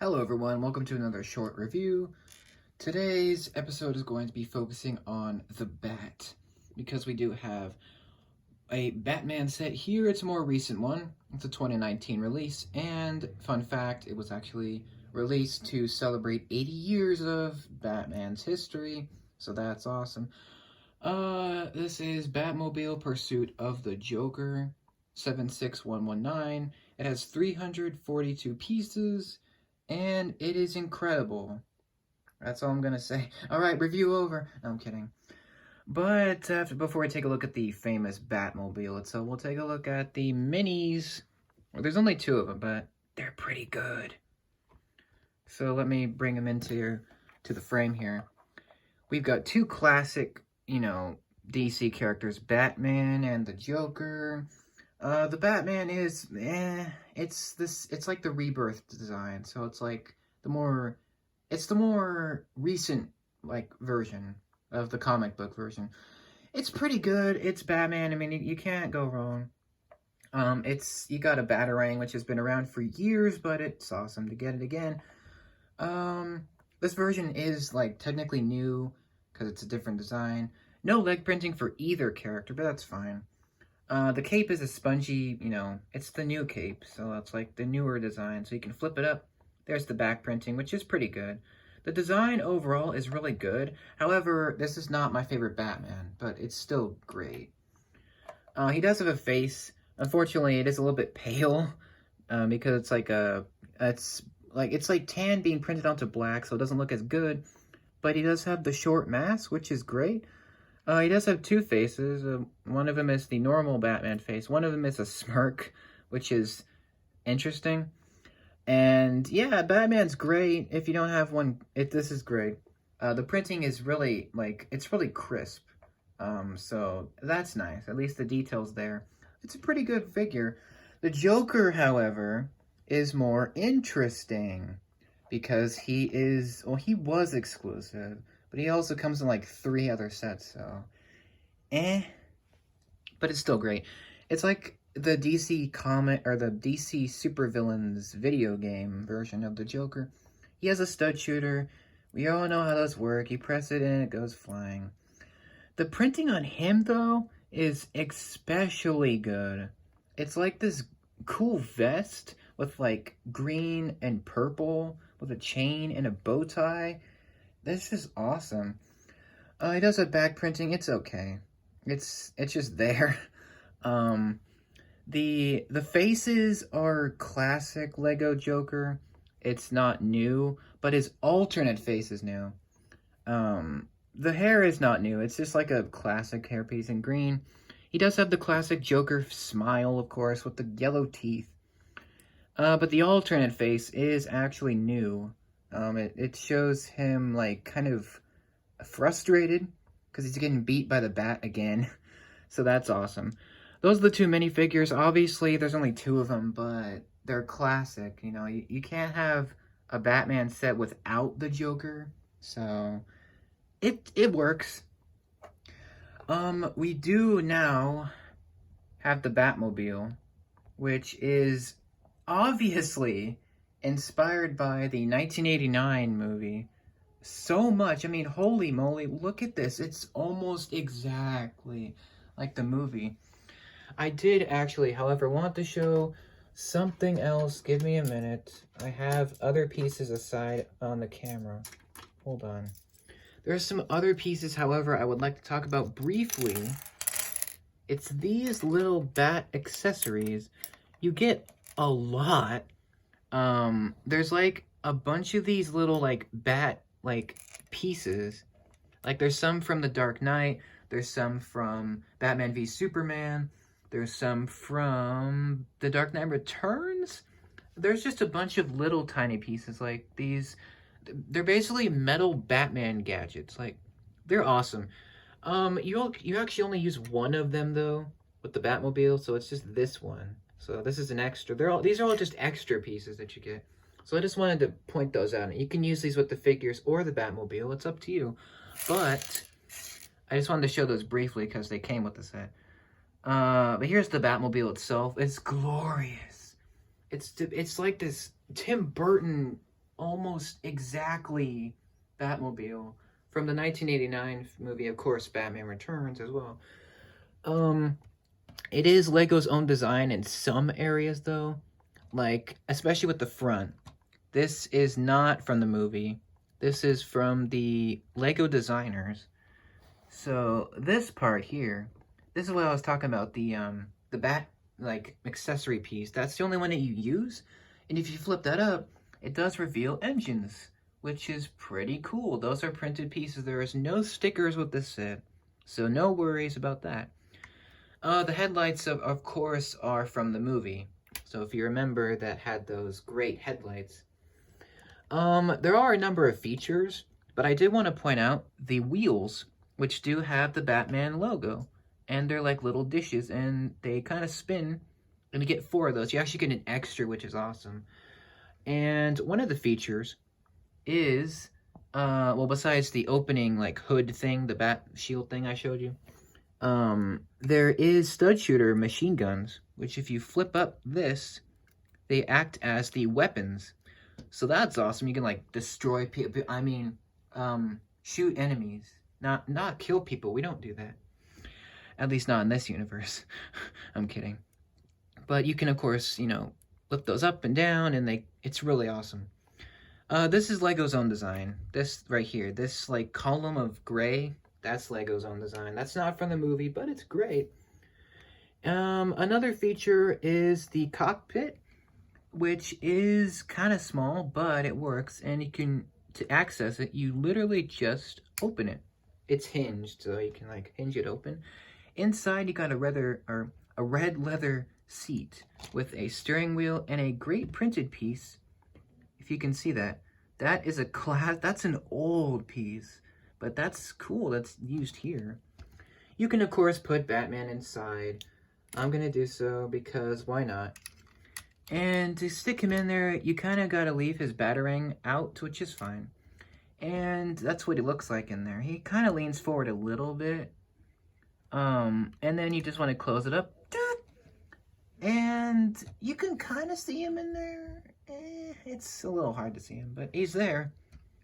Hello everyone, welcome to another short review. Today's episode is going to be focusing on the Bat, because we do have a Batman set here. It's a more recent one. It's a 2019 release, and fun fact, it was actually released to celebrate 80 years of Batman's history, so that's awesome. This is Batmobile Pursuit of the Joker, 76119. It has 342 pieces, and it is incredible. That's all I'm gonna say. Alright, review over. No, I'm kidding. But before we take a look at the famous Batmobile itself, we'll take a look at the minis. Well, there's only two of them, but they're pretty good. So let me bring them into the frame here. We've got two classic, DC characters, Batman and the Joker. The Batman is, it's like the rebirth design, so it's like the more recent, version of the comic book version. It's pretty good. It's Batman. I mean, you can't go wrong. You got a Batarang, which has been around for years, but it's awesome to get it again. This version is, technically new, because it's a different design. No leg printing for either character, but that's fine. The cape is a spongy, it's the new cape, so it's like the newer design, so you can flip it up. There's the back printing, which is pretty good. The design overall is really good. However, this is not my favorite Batman, but it's still great. He does have a face. Unfortunately, it is a little bit pale, because it's like tan being printed onto black, so it doesn't look as good. But he does have the short mask, which is great. He does have two faces. One of them is the normal Batman face. One of them is a smirk, which is interesting. And yeah, Batman's great. If you don't have one, this is great. The printing is really, it's really crisp. So that's nice. At least the details there. It's a pretty good figure. The Joker, however, is more interesting because he was exclusive. But he also comes in 3 other sets, so but it's still great. It's like the DC comic or the DC supervillains video game version of the Joker. He has a stud shooter. We all know how those work. You press it in, it goes flying. The printing on him though is especially good. It's like this cool vest with green and purple with a chain and a bow tie. This is awesome. He does have back printing. It's okay. It's just there. The faces are classic Lego Joker. It's not new, but his alternate face is new. The hair is not new. It's just like a classic hairpiece in green. He does have the classic Joker smile, of course, with the yellow teeth. But the alternate face is actually new. It shows him, kind of frustrated because he's getting beat by the Bat again. So that's awesome. Those are the two minifigures. Obviously, there's only 2 of them, but they're classic. You can't have a Batman set without the Joker. So it works. We do now have the Batmobile, which is obviously inspired by the 1989 movie so much. I mean, holy moly, look at this. It's almost exactly like the movie. I did actually, however, want to show something else. Give me a minute. I have other pieces aside on the camera. Hold on. There's some other pieces, however, I would like to talk about briefly. It's these little Bat accessories. You get a lot. There's a bunch of these little Bat pieces. There's some from The Dark Knight, there's some from Batman v Superman, there's some from The Dark Knight Returns. There's just a bunch of little tiny pieces like these. They're basically metal Batman gadgets. They're awesome. You actually only use one of them though with the Batmobile, so it's just this one. So this is an extra. These are all just extra pieces that you get. So I just wanted to point those out. You can use these with the figures or the Batmobile. It's up to you. But I just wanted to show those briefly because they came with the set. But here's the Batmobile itself. It's glorious. It's like this Tim Burton almost exactly Batmobile from the 1989 movie, of course, Batman Returns as well. Um, it is Lego's own design in some areas, though, like especially with the front. This is not from the movie. This is from the Lego designers. So this part here, this is what I was talking about, the bat like accessory piece. That's the only one that you use. And if you flip that up, it does reveal engines, which is pretty cool. Those are printed pieces. There is no stickers with this set, so no worries about that. The headlights, of course, are from the movie. So if you remember, that had those great headlights. There are a number of features, but I did want to point out the wheels, which do have the Batman logo. And they're like little dishes, and they kind of spin, and you get 4 of those. You actually get an extra, which is awesome. And one of the features is, well, besides the opening, like, hood thing, the bat shield thing I showed you, there is stud shooter machine guns, which if you flip up this, they act as the weapons. So that's awesome. You can like destroy people. I mean, shoot enemies, not kill people. We don't do that. At least not in this universe. I'm kidding. But you can, of course, lift those up and down, and it's really awesome. This is Lego's own design. This right here, this like column of gray, that's Lego's own design. That's not from the movie, but it's great. Another feature is the cockpit, which is kind of small, but it works, and to access it, you literally just open it. It's hinged, so you can like hinge it open. Inside, you got a red leather seat with a steering wheel and a great printed piece. If you can see that, that's an old piece, but that's cool. That's used here. You can, of course, put Batman inside. I'm gonna do so because why not? And to stick him in there, you kind of got to leave his batarang out, which is fine. And that's what he looks like in there. He kind of leans forward a little bit. And then you just want to close it up. And you can kind of see him in there. It's a little hard to see him, but he's there.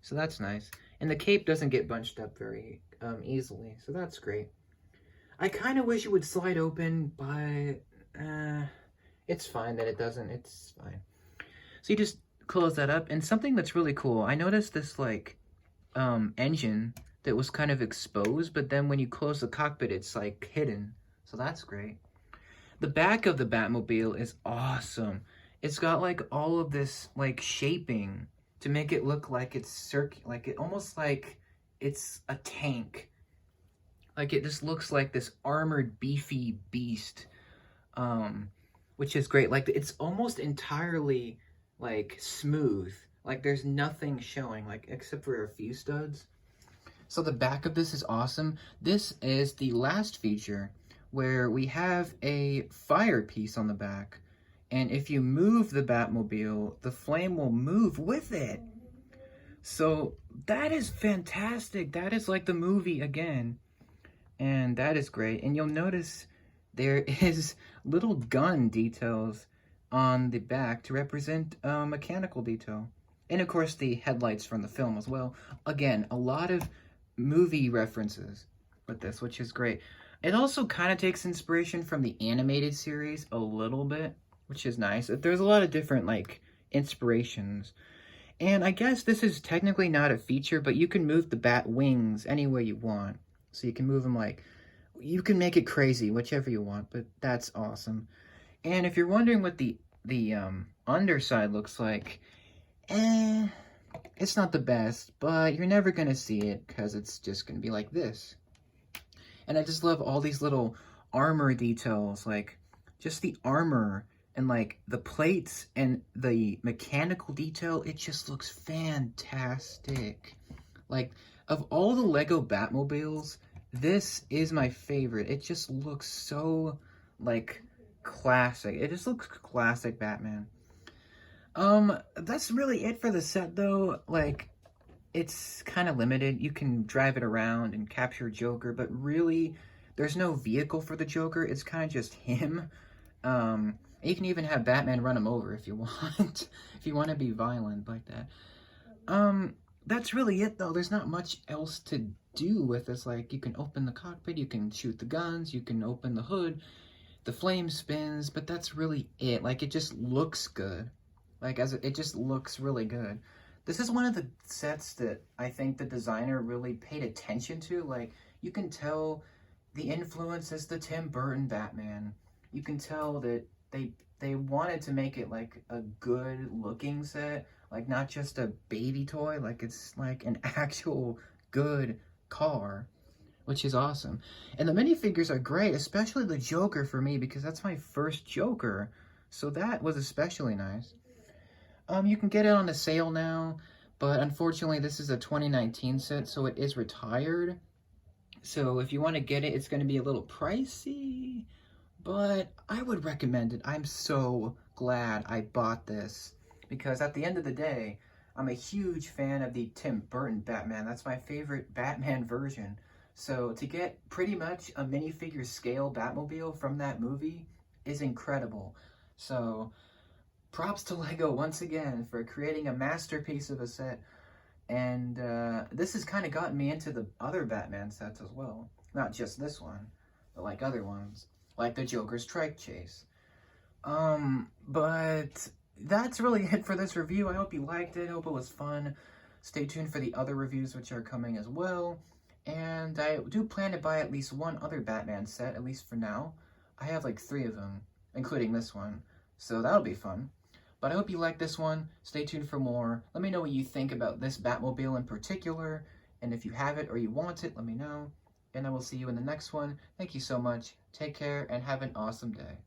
So that's nice. And the cape doesn't get bunched up very easily, so that's great. I kind of wish it would slide open, but it's fine that it doesn't. It's fine. So you just close that up. And something that's really cool, I noticed this like engine that was kind of exposed, but then when you close the cockpit, it's like hidden. So that's great. The back of the Batmobile is awesome. It's got like all of this like shaping to make it look like it's almost like it's a tank. Like it just looks like this armored beefy beast. Which is great. Like it's almost entirely like smooth. Like there's nothing showing, like except for a few studs. So the back of this is awesome. This is the last feature where we have a fire piece on the back. And if you move the Batmobile, the flame will move with it. So that is fantastic. That is like the movie again. And that is great. And you'll notice there is little gun details on the back to represent mechanical detail. And of course the headlights from the film as well. Again, a lot of movie references with this, which is great. It also kind of takes inspiration from the animated series a little bit, which is nice. There's a lot of different like inspirations. And I guess this is technically not a feature, but you can move the bat wings any way you want. So you can move them like, you can make it crazy, whichever you want, but that's awesome. And if you're wondering what the underside looks like, it's not the best, but you're never going to see it because it's just going to be like this. And I just love all these little armor details, like just the armor and like the plates and the mechanical detail. It just looks fantastic. Like of all the Lego Batmobiles, this is my favorite. It just looks so like classic. It just looks classic Batman. That's really it for the set though. Like it's kind of limited. You can drive it around and capture Joker, but really there's no vehicle for the Joker. It's kind of just him. You can even have Batman run him over if you want. If you want to be violent like that. Um, that's really it though. There's not much else to do with this. Like, you can open the cockpit, you can shoot the guns, you can open the hood, the flame spins, but that's really it. Like, it just looks good. Like, it just looks really good. This is one of the sets that I think the designer really paid attention to. Like, you can tell the influence is the Tim Burton Batman. You can tell that they wanted to make it like a good looking set, like not just a baby toy, like it's like an actual good car, which is awesome. And the minifigures are great, especially the Joker for me because that's my first Joker. So that was especially nice. You can get it on a sale now, but unfortunately this is a 2019 set, so it is retired. So if you want to get it, it's going to be a little pricey, but I would recommend it. I'm so glad I bought this because at the end of the day, I'm a huge fan of the Tim Burton Batman. That's my favorite Batman version. So to get pretty much a minifigure scale Batmobile from that movie is incredible. So props to Lego once again for creating a masterpiece of a set. And this has kind of gotten me into the other Batman sets as well. Not just this one, but like other ones, like the Joker's Trike Chase. But that's really it for this review. I hope you liked it. I hope it was fun. Stay tuned for the other reviews which are coming as well. And I do plan to buy at least one other Batman set, at least for now. I have like 3 of them, including this one. So that'll be fun. But I hope you like this one. Stay tuned for more. Let me know what you think about this Batmobile in particular. And if you have it or you want it, let me know. And I will see you in the next one. Thank you so much. Take care and have an awesome day.